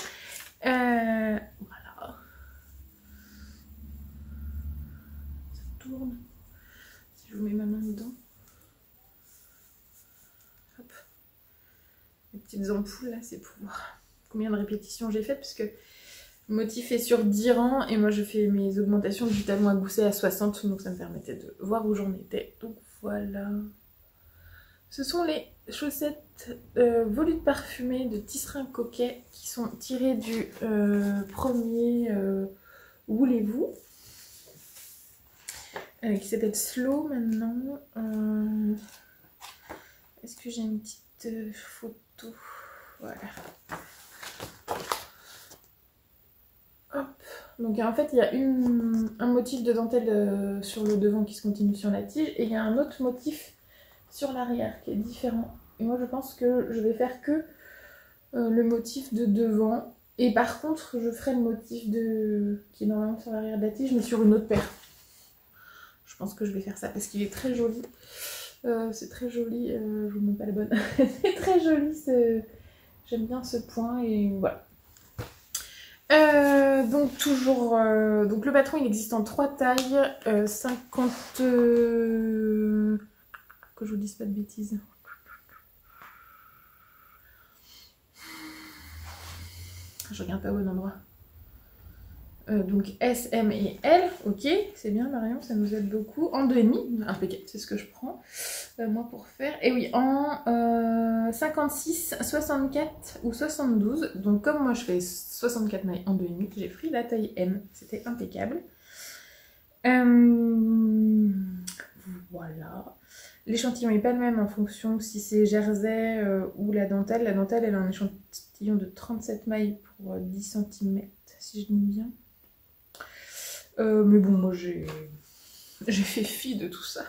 Voilà. Ça tourne. Si je vous mets ma main dedans. Hop. Les petites ampoules là, c'est pour voir combien de répétitions j'ai faites, parce que le motif est sur 10 rangs et moi je fais mes augmentations du talon à gousset à 60, donc ça me permettait de voir où j'en étais. Donc voilà. Ce sont les chaussettes volutes parfumées de Tisserand Coquet qui sont tirées du premier Voulez-vous qui s'appelle Slow maintenant. Est-ce que j'ai une petite photo? Voilà. Hop. Donc en fait il y a un motif de dentelle sur le devant qui se continue sur la tige et il y a un autre motif sur l'arrière qui est différent. Et moi je pense que je vais faire que le motif de devant. Et par contre je ferai le motif qui est normalement sur l'arrière de la tige mais sur une autre paire. Je pense que je vais faire ça parce qu'il est très joli. C'est très joli, je vous montre pas la bonne. C'est très joli, j'aime bien ce point et voilà. Donc toujours, donc le patron il existe en 3 tailles, 50, que je vous dise pas de bêtises. Je regarde pas au bon endroit. Donc S, M et L, ok, c'est bien Marion, ça nous aide beaucoup. En 2,5, impeccable, c'est ce que je prends moi pour faire. Et oui, en 56, 64 ou 72. Donc comme moi je fais 64 mailles en 2,5, j'ai pris la taille M, c'était impeccable. Voilà. L'échantillon n'est pas le même en fonction si c'est jersey ou la dentelle. La dentelle elle a un échantillon de 37 mailles pour 10 cm, si je dis bien. Mais bon, moi j'ai fait fi de tout ça.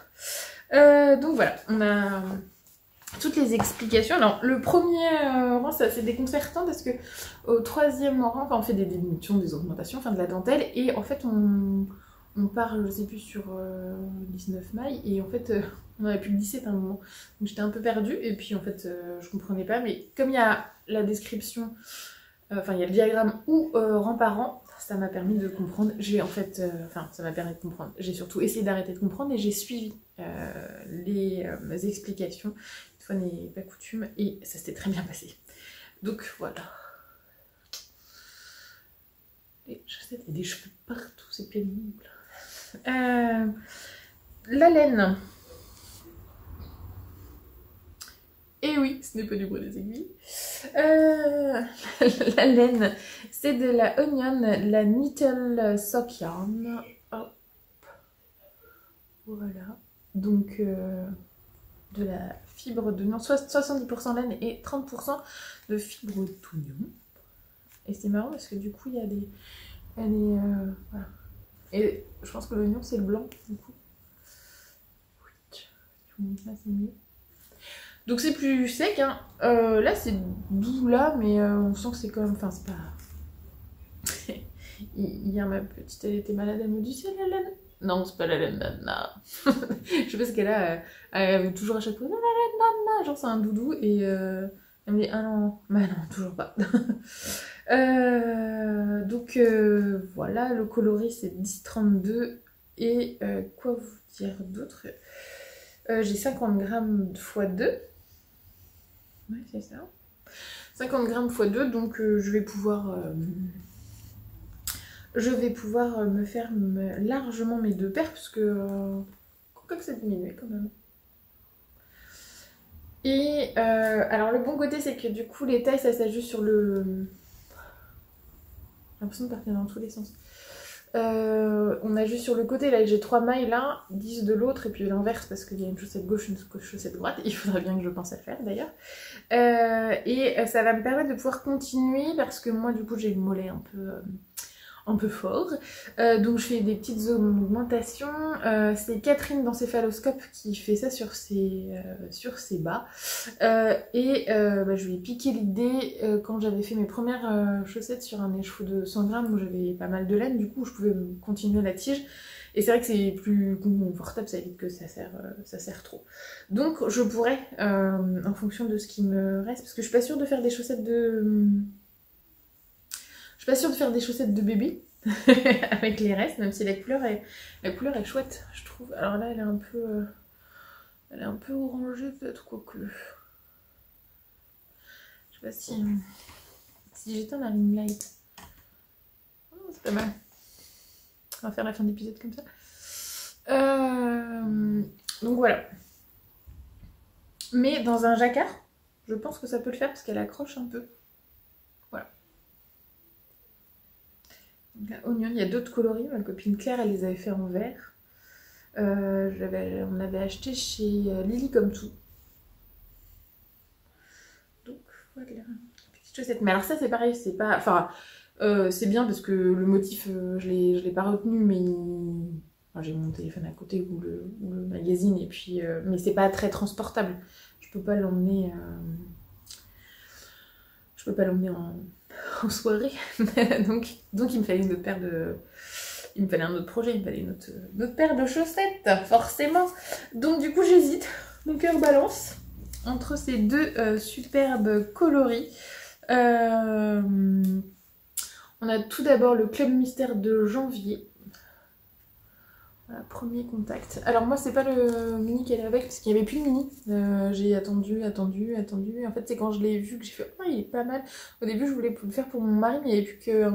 Donc voilà, on a toutes les explications. Alors le premier rang, c'est assez déconcertant parce que au troisième rang, enfin, on fait des diminutions, des augmentations, enfin de la dentelle, et en fait on part, je sais plus, sur 19 mailles, et en fait on aurait pu le 17 à un moment. Donc j'étais un peu perdue, et puis en fait je comprenais pas, mais comme il y a la description, enfin il y a le diagramme ou rang par rang, ça m'a permis de comprendre. J'ai en fait, ça m'a permis de comprendre. J'ai surtout essayé d'arrêter de comprendre et j'ai suivi les explications. Une fois n'est pas coutume et ça s'était très bien passé. Donc voilà. Les chaussettes et des cheveux partout, c'est pénible. La laine. Et oui, ce n'est pas du bruit des aiguilles. La laine, c'est de la Onion, la Knittle Sock Yarn. Hop. Voilà. Donc de la fibre de 70% laine et 30% de fibre d'oignon. Et c'est marrant parce que du coup il y a des... voilà. Et je pense que l'oignon c'est le blanc du coup. Là c'est mieux. Donc c'est plus sec, hein. Là c'est doux là, mais on sent que c'est quand même... Enfin c'est pas... Hier ma petite elle était malade, elle me dit c'est la laine. Non c'est pas la laine nana. Je sais pas ce qu'elle a, elle veut toujours à chaque fois la laine nana, genre c'est un doudou et elle me dit ah non, bah non toujours pas. Donc voilà, le coloris c'est 10,32 et quoi vous dire d'autre, j'ai 50 grammes x 2. Ouais, c'est ça. 50 grammes x 2, donc je vais pouvoir me faire largement mes 2 paires, parce que quoi que c'est diminué quand même. Et alors le bon côté c'est que du coup les tailles ça s'ajuste sur le... J'ai l'impression de partir dans tous les sens. On ajuste sur le côté, là j'ai 3 mailles là, 10 de l'autre, et puis l'inverse parce qu'il y a une chaussette gauche, une chaussette droite, il faudrait bien que je pense à le faire d'ailleurs. Et ça va me permettre de pouvoir continuer parce que moi du coup j'ai le mollet un peu fort, donc je fais des petites augmentations. C'est Catherine dans Céphaloscope qui fait ça sur ses bas, et je lui ai piqué l'idée quand j'avais fait mes premières chaussettes sur un écheveau de 100 grammes où j'avais pas mal de laine, du coup je pouvais continuer la tige. Et c'est vrai que c'est plus confortable, ça évite que ça serre trop. Donc je pourrais, en fonction de ce qui me reste, parce que je suis pas sûre de faire des chaussettes de... Je suis pas sûre de faire des chaussettes de bébé avec les restes, même si la couleur est chouette, je trouve. Alors là, elle est un peu orangée, peut-être, quoique. Je sais pas si j'éteins la ring light. Oh, c'est pas mal. On va faire la fin d'épisode comme ça. Donc voilà. Mais dans un jacquard, je pense que ça peut le faire parce qu'elle accroche un peu. Voilà. Donc là, oignon, il y a d'autres coloris. Ma copine Claire, elle les avait fait en vert. On avait acheté chez Lily comme tout. Donc voilà. Petite chaussette. Mais alors ça c'est pareil, c'est pas... Enfin, c'est bien parce que le motif, je l'ai pas retenu, mais... Enfin, j'ai mon téléphone à côté ou le magazine, et puis... mais c'est pas très transportable. Je peux pas l'emmener... Je peux pas l'emmener en soirée. donc il me fallait une autre paire de... Il me fallait un autre projet, il me fallait une autre paire de chaussettes, forcément. Donc du coup j'hésite, mon cœur balance entre ces deux superbes coloris. On a tout d'abord le Club Mystère de janvier. Voilà, premier contact. Alors moi c'est pas le mini qu'elle est avec, parce qu'il n'y avait plus de mini. J'ai attendu. En fait c'est quand je l'ai vu que j'ai fait oh il est pas mal. Au début je voulais le faire pour mon mari, mais il n'y avait plus que...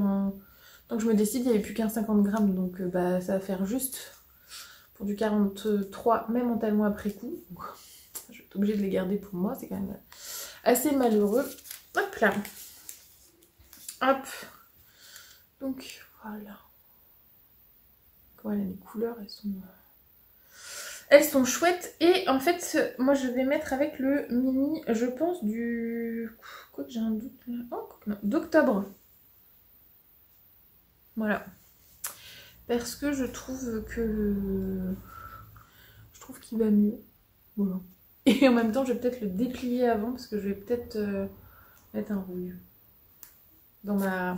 Donc je me décide, il n'y avait plus qu'un 50 grammes, donc ça va faire juste pour du 43, même en talon après coup. Je vais être obligée de les garder pour moi, c'est quand même assez malheureux. Hop là. Hop. Donc voilà. Voilà, les couleurs, elles sont chouettes. Et en fait, moi je vais mettre avec le mini, je pense, du... Quoi que j'ai un doute là. Oh, non, d'octobre. Voilà. Parce que je trouve qu'il va mieux. Voilà. Et en même temps, je vais peut-être le déplier avant parce que je vais peut-être mettre un rouge dans ma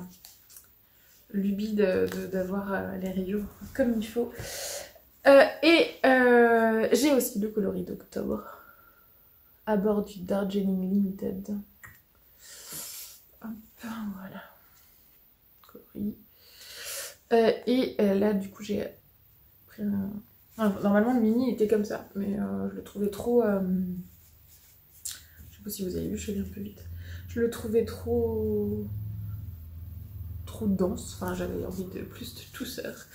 lubie d'avoir les rayures comme il faut. J'ai aussi le coloris d'octobre à bord du Darjeeling Limited. Hop, voilà. Coloris. Là, du coup, j'ai pris un... Normalement, le mini était comme ça, mais je le trouvais trop... Je sais pas si vous avez vu, je suis allée un peu vite. Je le trouvais trop dense, enfin j'avais envie de plus de douceur.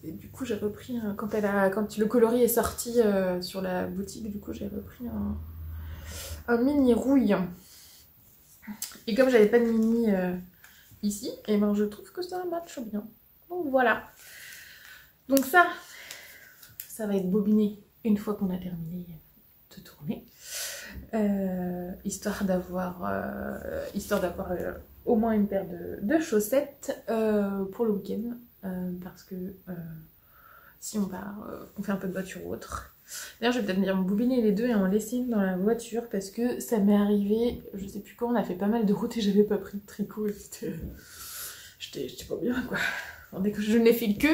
Et du coup, j'ai repris, quand le coloris est sorti sur la boutique, du coup, j'ai repris un mini rouille. Et comme j'avais pas de mini ici, et ben je trouve que ça matche bien. Donc voilà. Donc ça va être bobiné une fois qu'on a terminé de tourner. Histoire d'avoir au moins une paire de chaussettes pour le week-end. Parce que si on part, on fait un peu de voiture ou autre. D'ailleurs, je vais peut-être venir me bobiner les deux et en laisser une dans la voiture parce que ça m'est arrivé, je sais plus quand, on a fait pas mal de routes et j'avais pas pris de tricot. J'étais pas bien, quoi. Alors, dès que je n'ai fait que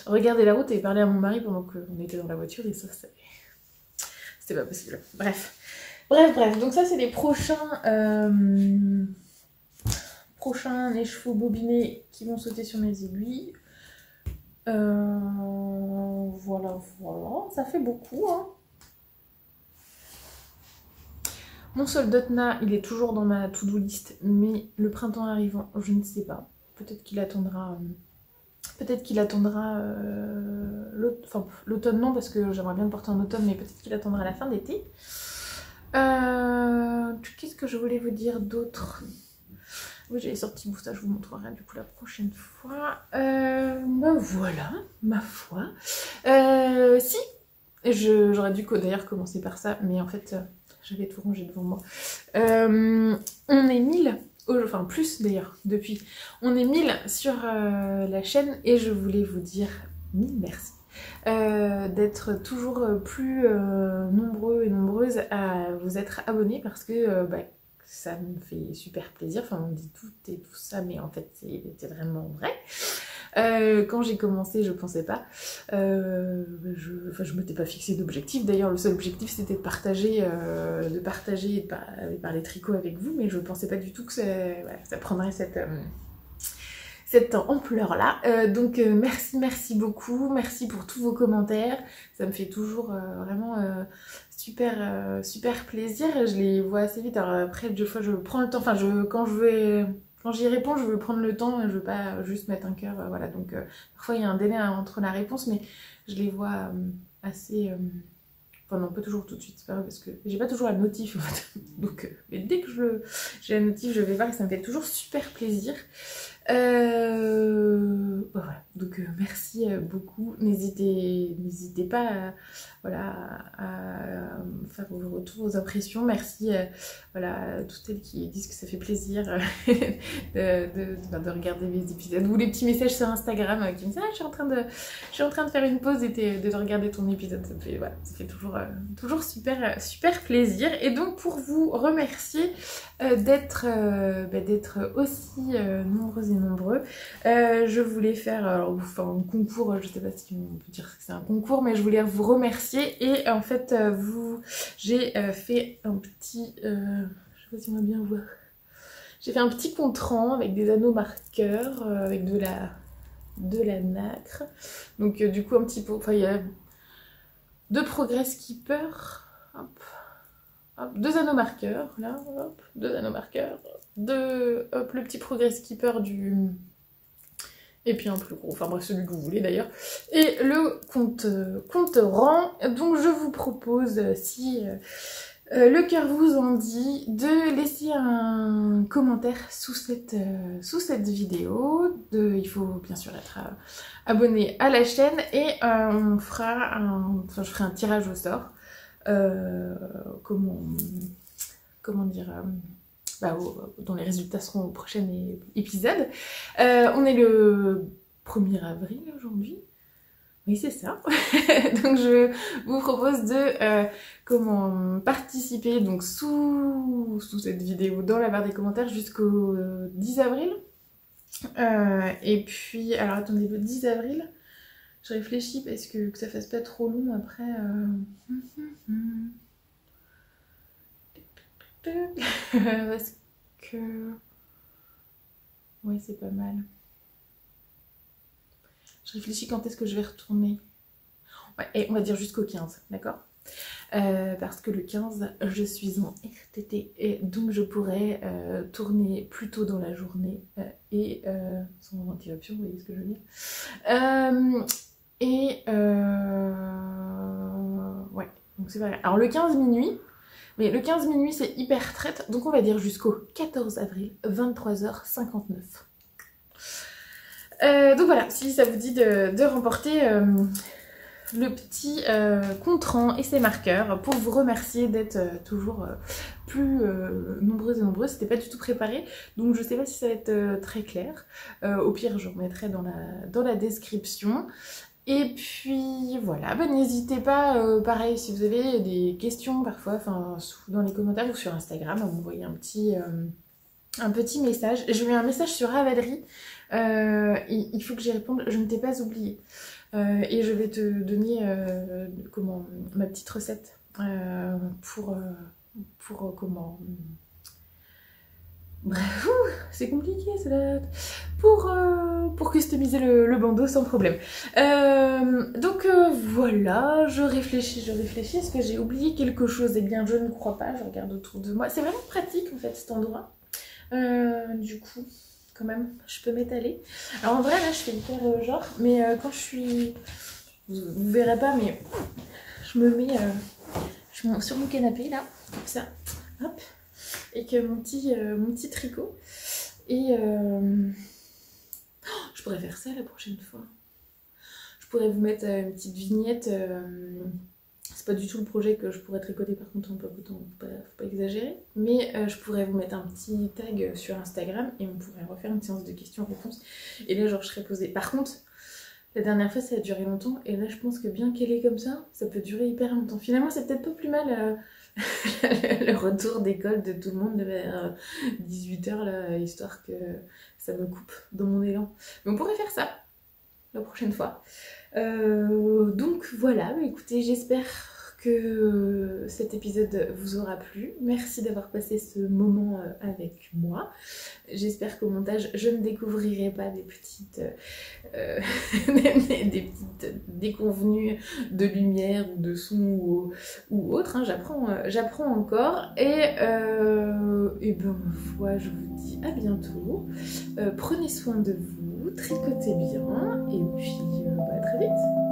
regarder la route et parler à mon mari pendant qu'on était dans la voiture et ça, c'était pas possible. Bref. Donc ça, c'est les prochains écheveaux bobinés qui vont sauter sur mes aiguilles. Voilà, ça fait beaucoup, hein. Mon soldotna, il est toujours dans ma to-do list, mais le printemps arrivant, je ne sais pas. Peut-être qu'il attendra l'automne, non, parce que j'aimerais bien le porter en automne, mais peut-être qu'il attendra la fin d'été. Qu'est-ce que je voulais vous dire d'autre? Oui, j'avais sorti bon, ça, je vous montrerai du coup la prochaine fois. Ben voilà, ma foi. Si, j'aurais dû d'ailleurs commencer par ça, mais en fait, j'avais tout rangé devant moi. On est 1000, enfin plus d'ailleurs, depuis. On est 1000 sur la chaîne et je voulais vous dire 1000 merci. D'être toujours plus nombreux et nombreuses à vous être abonnés parce que ça me fait super plaisir. Enfin, on dit tout et tout ça, mais en fait, c'est vraiment vrai. Quand j'ai commencé, je pensais pas. Je m'étais pas fixé d'objectif. D'ailleurs, le seul objectif, c'était de partager et de parler tricot avec vous, mais je pensais pas du tout que ça prendrait cette ampleur-là. Donc merci beaucoup, merci pour tous vos commentaires, ça me fait toujours vraiment super plaisir, je les vois assez vite. Alors après, des fois je prends le temps, enfin quand j'y réponds, je veux prendre le temps, je veux pas juste mettre un cœur, voilà, donc parfois il y a un délai entre la réponse, mais je les vois assez... Enfin non, pas toujours tout de suite, c'est pas vrai parce que j'ai pas toujours la notif en fait. Donc, mais dès que j'ai la notif, je vais voir et ça me fait toujours super plaisir. Voilà, donc merci beaucoup. N'hésitez pas à faire vos retours, vos impressions. Merci à toutes celles qui disent que ça fait plaisir de regarder mes épisodes. Ou les petits messages sur Instagram qui me disent « Ah, je suis en train de faire une pause et de regarder ton épisode. » Ça fait toujours super plaisir. Et donc pour vous remercier d'être aussi nombreux et nombreux, je voulais faire un concours, je sais pas si on peut dire que c'est un concours, mais je voulais vous remercier et en fait j'ai fait un petit, je sais pas si on va bien voir, j'ai fait un petit compte-rang avec des anneaux marqueurs, avec de la nacre, donc du coup un petit peu, enfin il y a 2 Progress Keeper, hop, 2 anneaux marqueurs, là, hop, 2 anneaux marqueurs, hop, le petit Progress Keeper et puis un plus gros, enfin bref, celui que vous voulez d'ailleurs, et le compte rang. Donc je vous propose, si le cœur vous en dit, de laisser un commentaire sous cette vidéo. Il faut bien sûr être abonné à la chaîne et je ferai un tirage au sort. Comment dire, dont les résultats seront au prochain épisode. On est le 1er avril aujourd'hui. Oui, c'est ça. Donc je vous propose de participer donc sous cette vidéo dans la barre des commentaires jusqu'au 10 avril. Et puis, alors attendez, le 10 avril, je réfléchis parce que ça fasse pas trop long après. Parce que... Oui, c'est pas mal. Je réfléchis quand est-ce que je vais retourner. Ouais, et on va dire jusqu'au 15, d'accord ? Parce que le 15, je suis en RTT et donc je pourrais tourner plus tôt dans la journée et sans interruption, vous voyez ce que je veux dire. Ouais, donc c'est pas grave. Alors le 15 minuit, mais le 15 minuit c'est hyper traite, donc on va dire jusqu'au 14 avril, 23h59. Donc voilà, si ça vous dit de remporter le petit compte-rang et ses marqueurs pour vous remercier d'être toujours plus nombreuses et nombreuses. C'était pas du tout préparé, donc je sais pas si ça va être très clair. Au pire, je remettrai dans la description. Et puis voilà, bah, n'hésitez pas, pareil, si vous avez des questions parfois, enfin dans les commentaires ou sur Instagram, à m'envoyer un petit message. J'ai eu un message sur Ravelry, il faut que j'y réponde, je ne t'ai pas oublié. Et je vais te donner ma petite recette pour comment... Bref, c'est compliqué cela. Pour customiser le bandeau sans problème. Donc voilà, je réfléchis. Est-ce que j'ai oublié quelque chose? Eh bien, je ne crois pas, je regarde autour de moi. C'est vraiment pratique en fait cet endroit. Du coup, quand même, je peux m'étaler. Alors en vrai, là, je fais hyper genre, mais quand je suis... Vous verrez pas, mais je me mets sur mon canapé, là, comme ça, hop, avec mon petit tricot. Et je pourrais faire ça la prochaine fois. Je pourrais vous mettre une petite vignette. C'est pas du tout le projet que je pourrais tricoter, par contre, faut pas exagérer. Mais je pourrais vous mettre un petit tag sur Instagram et on pourrait refaire une séance de questions-réponses. Et là, genre, je serais posée. Par contre, la dernière fois, ça a duré longtemps. Et là, je pense que bien qu'elle est comme ça peut durer hyper longtemps. Finalement, c'est peut-être pas plus mal le retour d'école de tout le monde vers 18 h, là, histoire que ça me coupe dans mon élan. Mais on pourrait faire ça la prochaine fois. Donc voilà, écoutez, j'espère que cet épisode vous aura plu. Merci d'avoir passé ce moment avec moi. J'espère qu'au montage, je ne découvrirai pas des petites déconvenues de lumière ou de son ou autre. Hein. J'apprends encore. Et ben ma foi, je vous dis à bientôt. Prenez soin de vous, tricotez bien et puis à très vite.